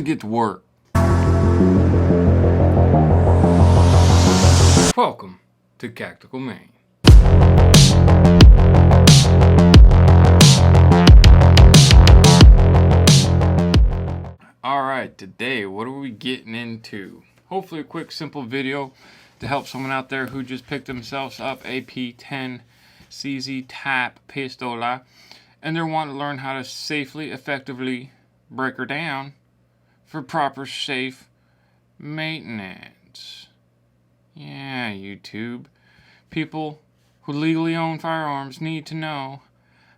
Let's get to work. Welcome to CACTICALMAIN. Alright, today what are we getting into? Hopefully a quick simple video to help someone out there who just picked themselves up a P10 CZ P10 and they're wanting to learn how to safely, effectively break her down for proper safe maintenance. Yeah, YouTube. People who legally own firearms need to know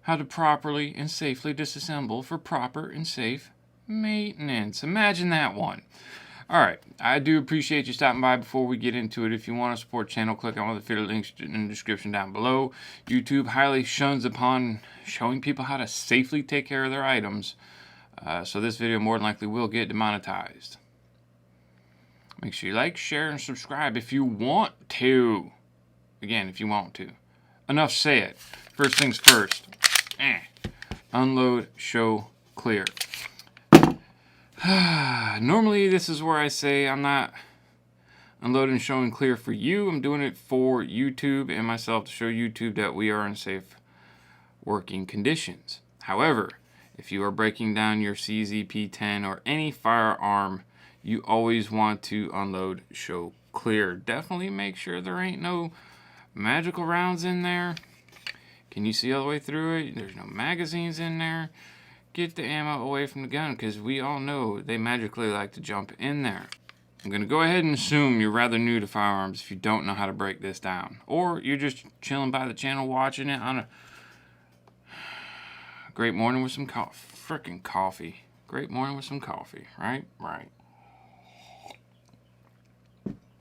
how to properly and safely disassemble for proper and safe maintenance. Imagine that one. Alright, I do appreciate you stopping by. Before we get into it, if you want to support the channel, click on one of the affiliate links in the description down below. YouTube highly shuns upon showing people how to safely take care of their items, so this video more than likely will get demonetized. Make sure you like, share, and subscribe if you want to. Again, if you want to. Enough said. First things first. Unload, show, clear. Normally, this is where I say I'm not unloading, showing clear for you. I'm doing it for YouTube and myself to show YouTube that we are in safe working conditions. However, if you are breaking down your CZ P10 or any firearm, you always want to unload, show, clear. Definitely make sure there ain't no magical rounds in there. Can you see all the way through it? There's no magazines in there. Get the ammo away from the gun, because we all know they magically like to jump in there. I'm going to go ahead and assume you're rather new to firearms if you don't know how to break this down. Or you're just chilling by the channel watching it on a great morning with some frickin' coffee. Great morning with some coffee, right? Right.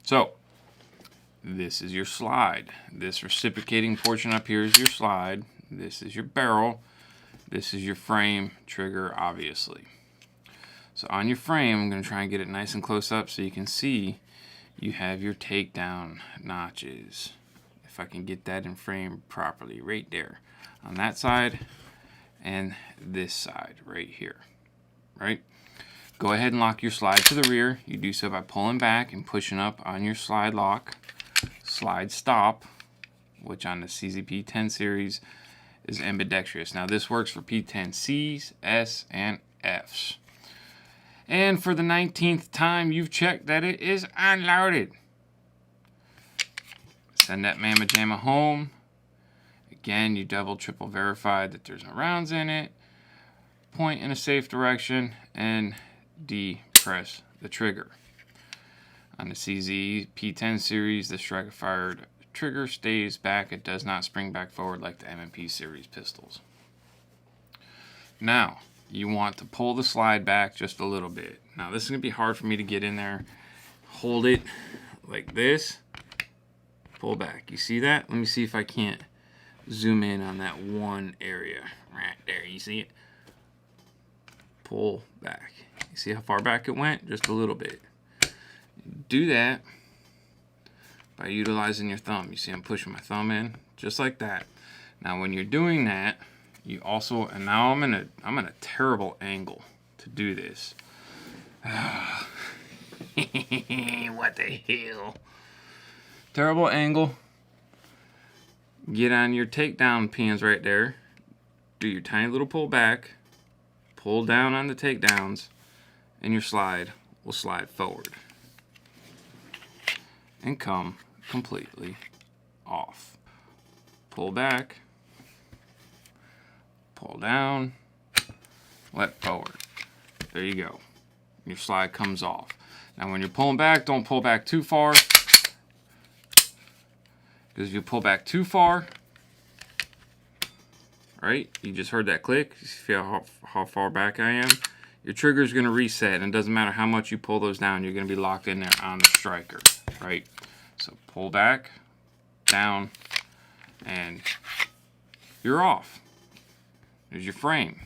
So, this is your slide. This reciprocating portion up here is your slide. This is your barrel. This is your frame, trigger, obviously. So on your frame, I'm going to try and get it nice and close up so you can see you have your takedown notches. If I can get that in frame properly, right there. On that side and this side right here, right? Go ahead and lock your slide to the rear. You do so by pulling back and pushing up on your slide lock. Slide stop, which on the CZ P10 series is ambidextrous. Now this works for P10Cs, S, and Fs. And for the 19th time, you've checked that it is unloaded. Send that mamma jamma home. Again, you double, triple verify that there's no rounds in it. Point in a safe direction and depress the trigger. On the CZ P10 series, the striker-fired trigger stays back. It does not spring back forward like the M&P series pistols. Now, you want to pull the slide back just a little bit. Now, this is going to be hard for me to get in there. Hold it like this. Pull back. You see that? Let me see if I can't zoom in on that one area. Right there. You see it? Pull back. You see how far back it went? Just a little bit. Do that by utilizing your thumb. You see I'm pushing my thumb in just like that. Now when you're doing that, you also, and now I'm in a terrible angle to do this. What the hell? Terrible angle. Get on your takedown pins right there. Do your tiny little pull back. Pull down on the takedowns and your slide will slide forward and come completely off. Pull back, pull down, let forward. There you go. Your slide comes off. Now when you're pulling back, don't pull back too far, because if you pull back too far, right, you just heard that click. You see how far back I am? Your trigger is going to reset, and it doesn't matter how much you pull those down, you're going to be locked in there on the striker, right? So pull back, down, and you're off. There's your frame.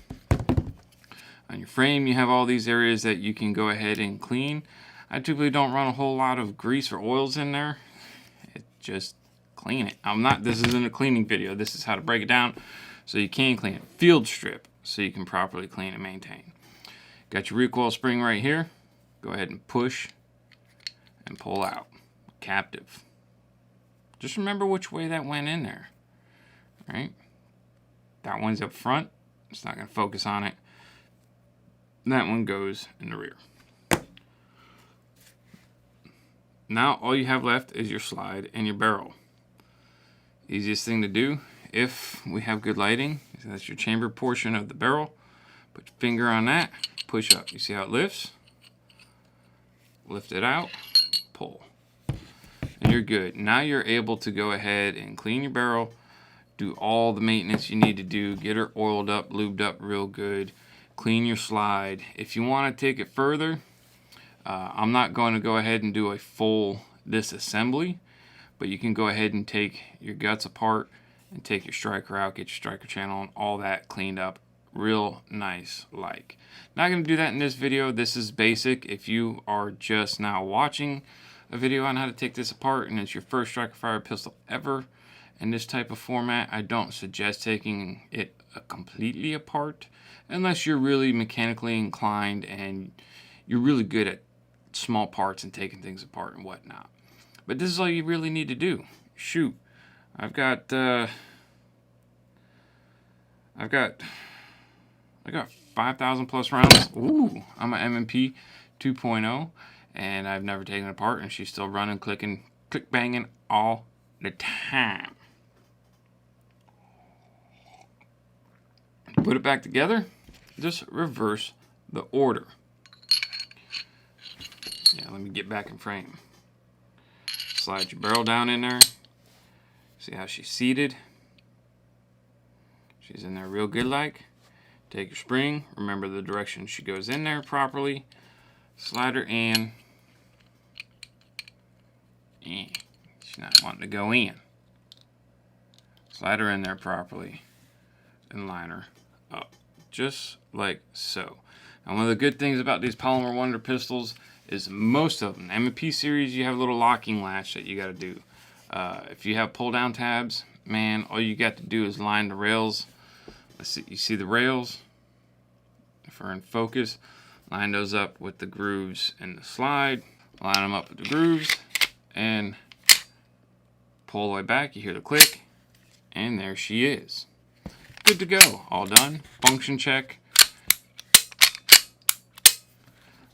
On your frame, you have all these areas that you can go ahead and clean. I typically don't run a whole lot of grease or oils in there. Just clean it. This isn't a cleaning video. This is how to break it down so you can clean it. Field strip, so you can properly clean and maintain. Got your recoil spring right here. Go ahead and push and pull out. Captive. Just remember which way that went in there. Right? That one's up front. It's not going to focus on it. That one goes in the rear. Now all you have left is your slide and your barrel. Easiest thing to do, if we have good lighting, is that's your chamber portion of the barrel. Put your finger on that, push up. You see how it lifts? Lift it out, pull. And you're good. Now you're able to go ahead and clean your barrel, do all the maintenance you need to do, get her oiled up, lubed up real good, clean your slide. If you want to take it further, I'm not going to go ahead and do a full disassembly, but you can go ahead and take your guts apart and take your striker out, get your striker channel and all that cleaned up real nice like. Not going to do that in this video. This is basic. If you are just now watching a video on how to take this apart and it's your first striker fire pistol ever in this type of format, I don't suggest taking it completely apart unless you're really mechanically inclined and you're really good at small parts and taking things apart and whatnot. But this is all you really need to do. Shoot, I've got 5,000 plus rounds. Ooh, I'm an M&P 2.0, and I've never taken it apart, and she's still running, clicking, click banging all the time. Put it back together. Just reverse the order. Yeah, let me get back in frame. Slide your barrel down in there. See how she's seated? She's in there real good like. Take your spring. Remember the direction she goes in there properly. Slide her in. She's not wanting to go in. Slide her in there properly and line her up. Just like so. And one of the good things about these Polymer Wonder pistols is most of them, M&P series, you have a little locking latch that you got to do. If you have pull down tabs, man, all you got to do is line the rails. Let's see, you see the rails? If we're in focus, line those up with the grooves in the slide, line them up with the grooves, and pull all the way back. You hear the click, and there she is. Good to go. All done. Function check.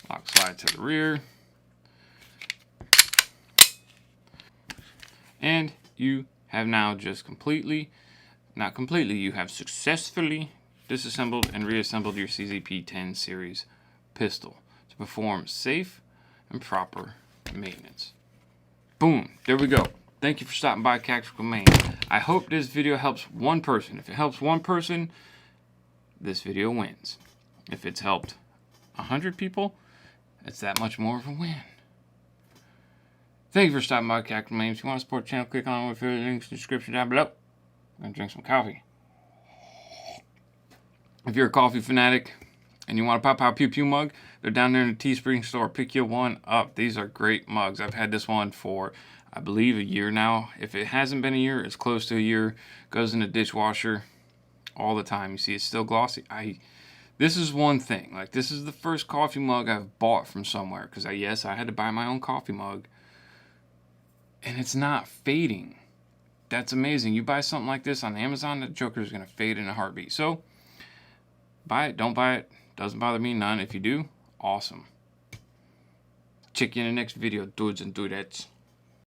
Lock slide to the rear. And you have now just not completely, you have successfully disassembled and reassembled your CZ P10 series pistol to perform safe and proper maintenance. Boom, there we go. Thank you for stopping by CACTICALMAIN. I hope this video helps one person. If it helps one person, this video wins. If it's helped 100 people, it's that much more of a win. Thank you for stopping by CACTICALMAIN. If you want to support the channel, click on one of the links in the description down below. I'm going to drink some coffee. If you're a coffee fanatic and you want a Pow Pow Pew Pew mug, they're down there in the Teespring store. Pick you one up. These are great mugs. I've had this one for, I believe, a year now. If it hasn't been a year, it's close to a year. Goes in the dishwasher all the time. You see it's still glossy. This is one thing. Like, this is the first coffee mug I've bought from somewhere. Because, yes, I had to buy my own coffee mug. And it's not fading. That's amazing. You buy something like this on Amazon, the Joker is going to fade in a heartbeat. So, buy it. Don't buy it. Doesn't bother me none. If you do, awesome. Check you in the next video, dudes and dudettes.